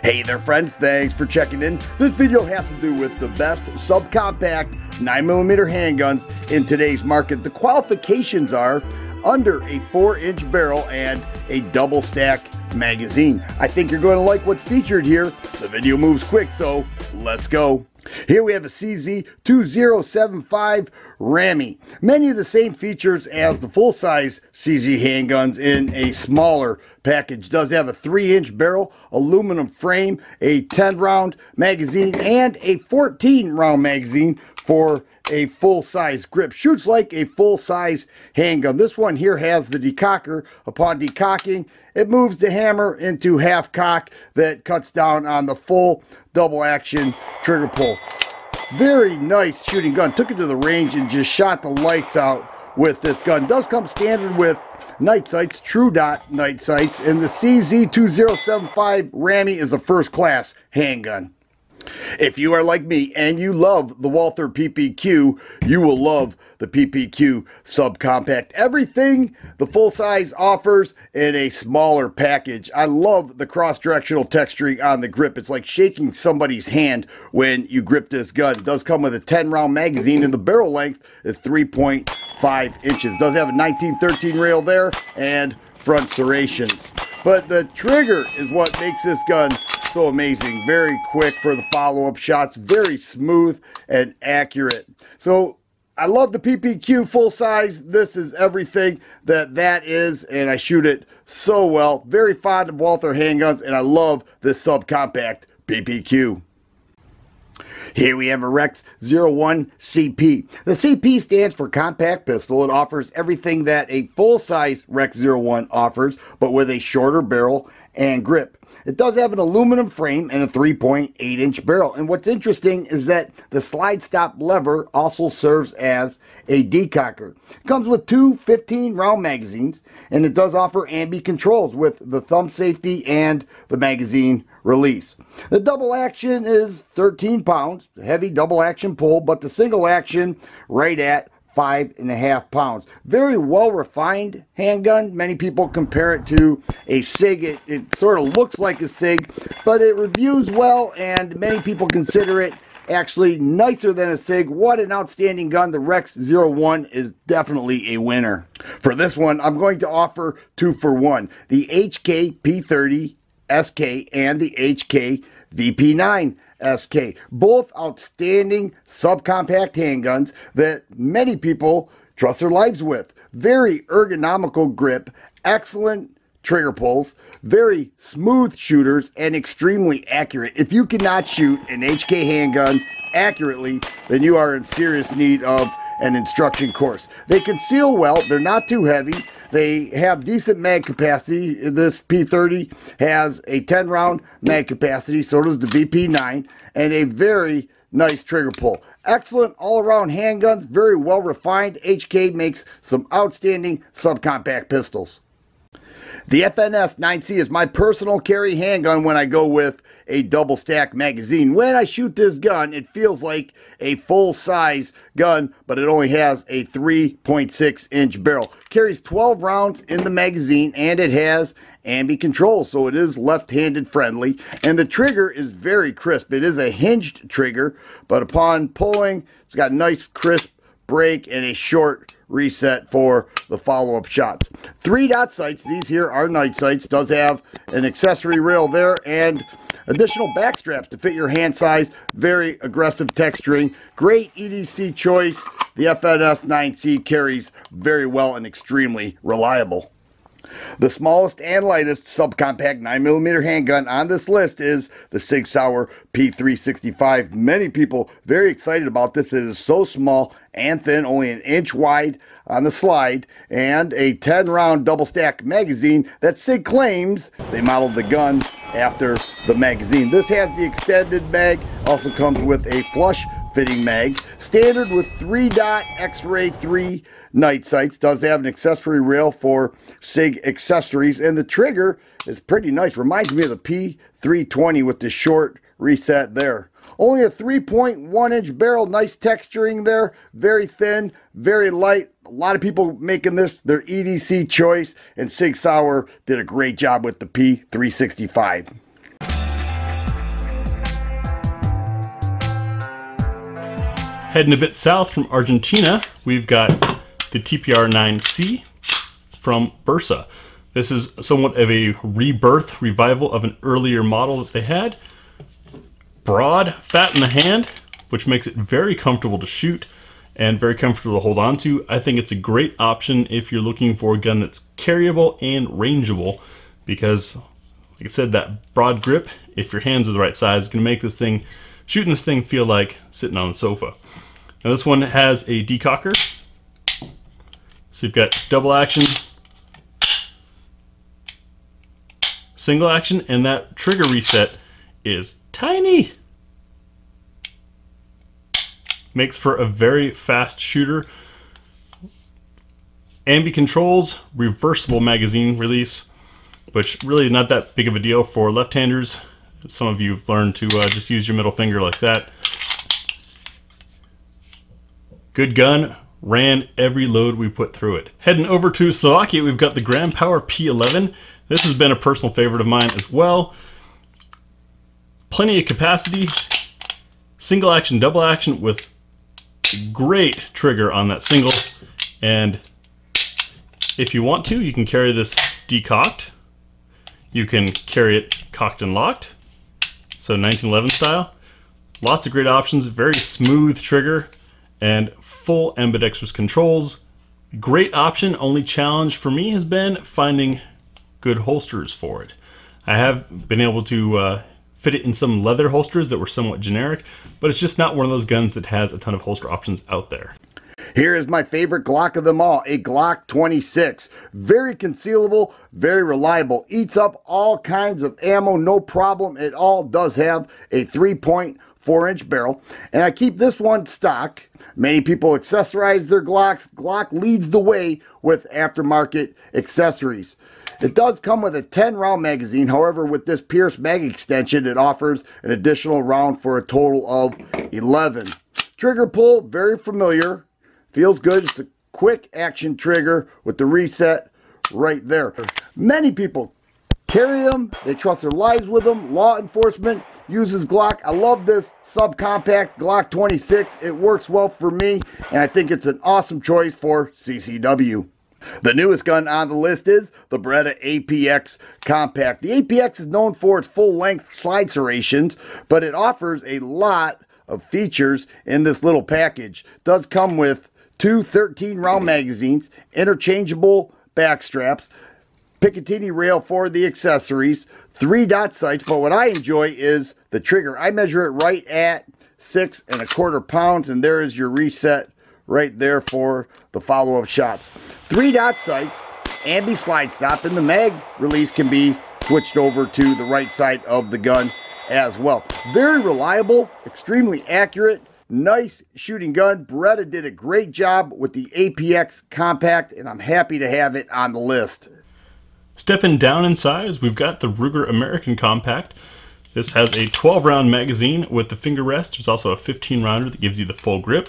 Hey there friends, thanks for checking in. This video has to do with the best subcompact 9mm handguns in today's market. The qualifications are under a 4-inch barrel and a double stack magazine. I think you're going to like what's featured here. The video moves quick, so let's go. Here we have a CZ2075 RAMI. Many of the same features as the full-size CZ handguns in a smaller package. Does have a 3-inch barrel, aluminum frame, a 10-round magazine, and a 14-round magazine for a full-size grip. Shoots like a full-size handgun. This one here has the decocker. Upon decocking, it moves the hammer into half cock that cuts down on the full double action trigger pull. Very nice shooting gun. Took it to the range and just shot the lights out with this gun. Does come standard with night sights, true dot night sights, and the CZ2075 RAMI is a first class handgun. If you are like me and you love the Walther PPQ, you will love the PPQ subcompact. Everything the full size offers in a smaller package. I love the cross-directional texturing on the grip. It's like shaking somebody's hand when you grip this gun. It does come with a 10-round magazine and the barrel length is 3.5 inches. Does have a 1913 rail there and front serrations. But the trigger is what makes this gun so amazing. Very quick for the follow-up shots, very smooth and accurate. So I love the PPQ full size. This is everything that is, and I shoot it so well. Very fond of Walther handguns, and I love this subcompact PPQ. Here we have a Rex 01 CP. The CP stands for compact pistol. It offers everything that a full-size Rex 01 offers, but with a shorter barrel and grip. It does have an aluminum frame and a 3.8-inch barrel. And what's interesting is that the slide stop lever also serves as a decocker. It comes with two 15-round magazines, and it does offer ambi controls with the thumb safety and the magazine release. The double action is 13 pounds, heavy double action pull, but the single action right at 5.5 pounds. Very well refined handgun. Many people compare it to a Sig. It sort of looks like a Sig, but it reviews well, and many people consider it actually nicer than a Sig. What an outstanding gun. The Rex 01 is definitely a winner. For this one, I'm going to offer 2 for 1. The HK P30 SK and the HK VP9 SK. Both outstanding subcompact handguns that many people trust their lives with. Very ergonomical grip, excellent trigger pulls, very smooth shooters, and extremely accurate. If you cannot shoot an HK handgun accurately, then you are in serious need of an instruction course. They conceal well, they're not too heavy, they have decent mag capacity. This P30 has a 10-round mag capacity, so does the VP9, and a very nice trigger pull. Excellent all-around handguns, very well refined. HK makes some outstanding subcompact pistols. The FNS 9C is my personal carry handgun when I go with a double stack magazine. When I shoot this gun, it feels like a full-size gun, but it only has a 3.6-inch barrel. Carries 12 rounds in the magazine, and it has ambi control, so it is left-handed friendly, and the trigger is very crisp. It is a hinged trigger, but upon pulling, it's got a nice crisp break and a short reset for the follow-up shots. 3-dot sights. These here are night sights. Does have an accessory rail there and additional back straps to fit your hand size. Very aggressive texturing. Great EDC choice. The FNS 9C carries very well and extremely reliable. The smallest and lightest subcompact 9mm handgun on this list is the Sig Sauer P365. Many people very excited about this. It is so small and thin, only an inch wide on the slide, and a 10-round double stack magazine that Sig claims they modeled the gun after the magazine. This has the extended mag, also comes with a flush fitting mag, standard with 3-dot X-ray 3 night sights. Does have an accessory rail for Sig accessories, and the trigger is pretty nice. Reminds me of the P320 with the short reset there. Only a 3.1-inch barrel. Nice texturing there. Very thin, very light. A lot of people making this their EDC choice, and Sig Sauer did a great job with the P365. Heading a bit south from Argentina, we've got the TPR-9C from Beretta. This is somewhat of a rebirth, revival of an earlier model that they had. Broad, fat in the hand, which makes it very comfortable to shoot and very comfortable to hold on to. I think it's a great option if you're looking for a gun that's carryable and rangeable, because, like I said, that broad grip, if your hands are the right size, is going to make this thing, shooting this thing, feel like sitting on the sofa. Now this one has a decocker, so you've got double action, single action, and that trigger reset is tiny. Makes for a very fast shooter. Ambi controls, reversible magazine release, which really not that big of a deal for left-handers. Some of you have learned to just use your middle finger like that. Good gun, ran every load we put through it. Heading over to Slovakia, we've got the Gram Power P11. This has been a personal favorite of mine as well. Plenty of capacity, single action, double action with great trigger on that single. And if you want to, you can carry this decocked. You can carry it cocked and locked, so 1911 style. Lots of great options, very smooth trigger, and full ambidextrous controls. Great option. Only challenge for me has been finding good holsters for it. I have been able to fit it in some leather holsters that were somewhat generic, but it's just not one of those guns that has a ton of holster options out there. Here is my favorite Glock of them all, a Glock 26. Very concealable, very reliable. Eats up all kinds of ammo, no problem at all. Does have a 3.4-inch barrel. And I keep this one stock. Many people accessorize their Glocks. Glock leads the way with aftermarket accessories. It does come with a 10-round magazine. However, with this Pierce mag extension, it offers an additional round for a total of 11. Trigger pull, very familiar. Feels good. It's a quick action trigger with the reset right there. Many people carry them. They trust their lives with them. Law enforcement uses Glock. I love this subcompact Glock 26. It works well for me, and I think it's an awesome choice for CCW. The newest gun on the list is the Beretta APX Compact. The APX is known for its full-length slide serrations, but it offers a lot of features in this little package. It does come with two 13-round magazines, interchangeable back straps, Picatinny rail for the accessories, 3 dot sights, but what I enjoy is the trigger. I measure it right at 6¼ pounds, and there is your reset right there for the follow-up shots. 3 dot sights, ambi slide stop, and the mag release can be switched over to the right side of the gun as well. Very reliable, extremely accurate, nice shooting gun. Beretta did a great job with the APX Compact, and I'm happy to have it on the list. Stepping down in size, we've got the Ruger American Compact. This has a 12-round magazine with the finger rest. There's also a 15-rounder that gives you the full grip.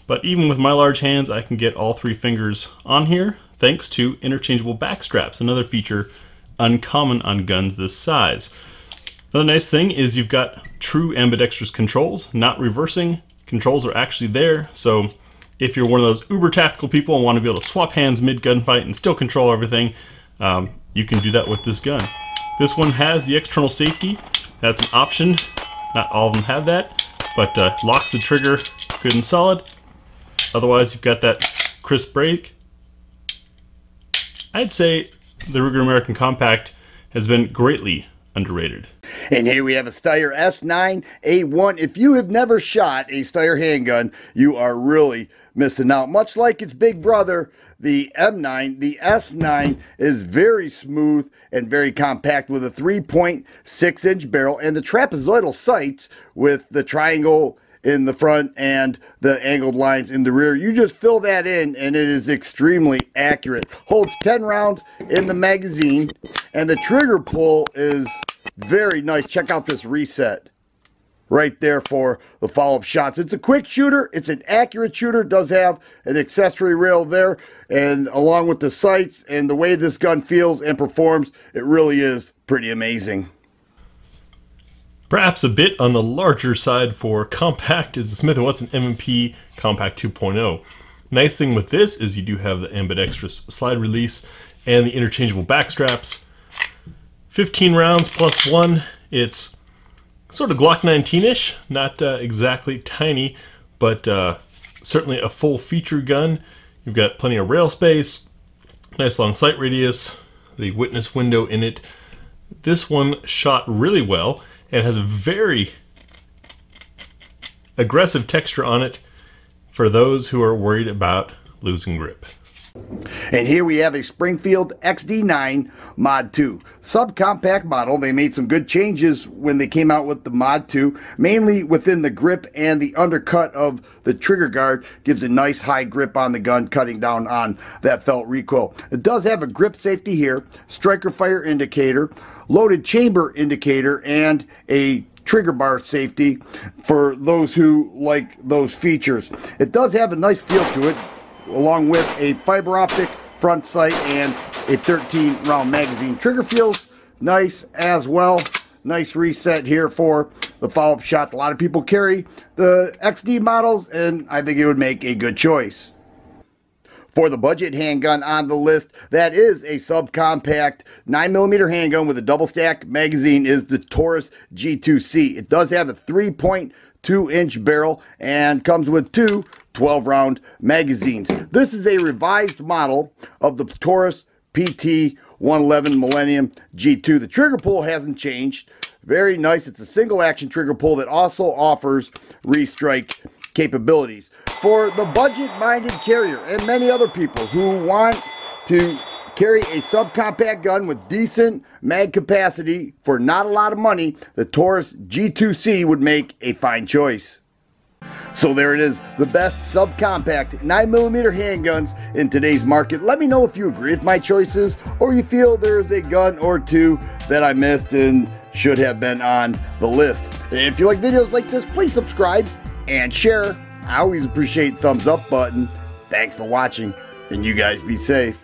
But even with my large hands, I can get all 3 fingers on here thanks to interchangeable back straps, another feature uncommon on guns this size. Another nice thing is you've got true ambidextrous controls, not reversing. Controls are actually there, so if you're one of those uber tactical people and want to be able to swap hands mid-gunfight and still control everything, you can do that with this gun. This one has the external safety. That's an option. Not all of them have that, but locks the trigger good and solid. Otherwise, you've got that crisp break. I'd say the Ruger American Compact has been greatly underrated. And here we have a Steyr S9A1. If you have never shot a Steyr handgun, you are really missing out. Much like its big brother, the M9, the S9 is very smooth and very compact with a 3.6-inch barrel and the trapezoidal sights with the triangle in the front and the angled lines in the rear. You just fill that in and it is extremely accurate. Holds 10 rounds in the magazine and the trigger pull is very nice. Check out this reset right there for the follow-up shots. It's a quick shooter. It's an accurate shooter. It does have an accessory rail there, and along with the sights and the way this gun feels and performs, it really is pretty amazing. Perhaps a bit on the larger side for compact is the Smith & Wesson M&P Compact 2.0. Nice thing with this is you do have the ambidextrous slide release and the interchangeable back straps. 15 rounds plus one. It's sort of Glock 19-ish, not exactly tiny, but certainly a full feature gun. You've got plenty of rail space, nice long sight radius, the witness window in it. This one shot really well and has a very aggressive texture on it for those who are worried about losing grip. And here we have a Springfield XD9 Mod 2. Subcompact model. They made some good changes when they came out with the Mod 2, mainly within the grip and the undercut of the trigger guard. Gives a nice high grip on the gun, cutting down on that felt recoil. It does have a grip safety here, striker fire indicator, loaded chamber indicator, and a trigger bar safety for those who like those features. It does have a nice feel to it, along with a fiber optic front sight and a 13 round magazine. Trigger feels nice as well. Nice reset here for the follow-up shot. A lot of people carry the XD models, and I think it would make a good choice. For the budget handgun on the list, that is a subcompact 9mm handgun with a double stack magazine, is the Taurus G2c. It does have a 3.2-inch barrel and comes with two 12-round magazines. This is a revised model of the Taurus PT111 Millennium G2. The trigger pull hasn't changed. Very nice. It's a single action trigger pull that also offers restrike capabilities. For the budget-minded carrier and many other people who want to carry a subcompact gun with decent mag capacity for not a lot of money, the Taurus G2c would make a fine choice. So there it is, the best subcompact 9mm handguns in today's market. Let me know if you agree with my choices or you feel there's a gun or two that I missed and should have been on the list. If you like videos like this, please subscribe and share. I always appreciate thumbs up button. Thanks for watching, and you guys be safe.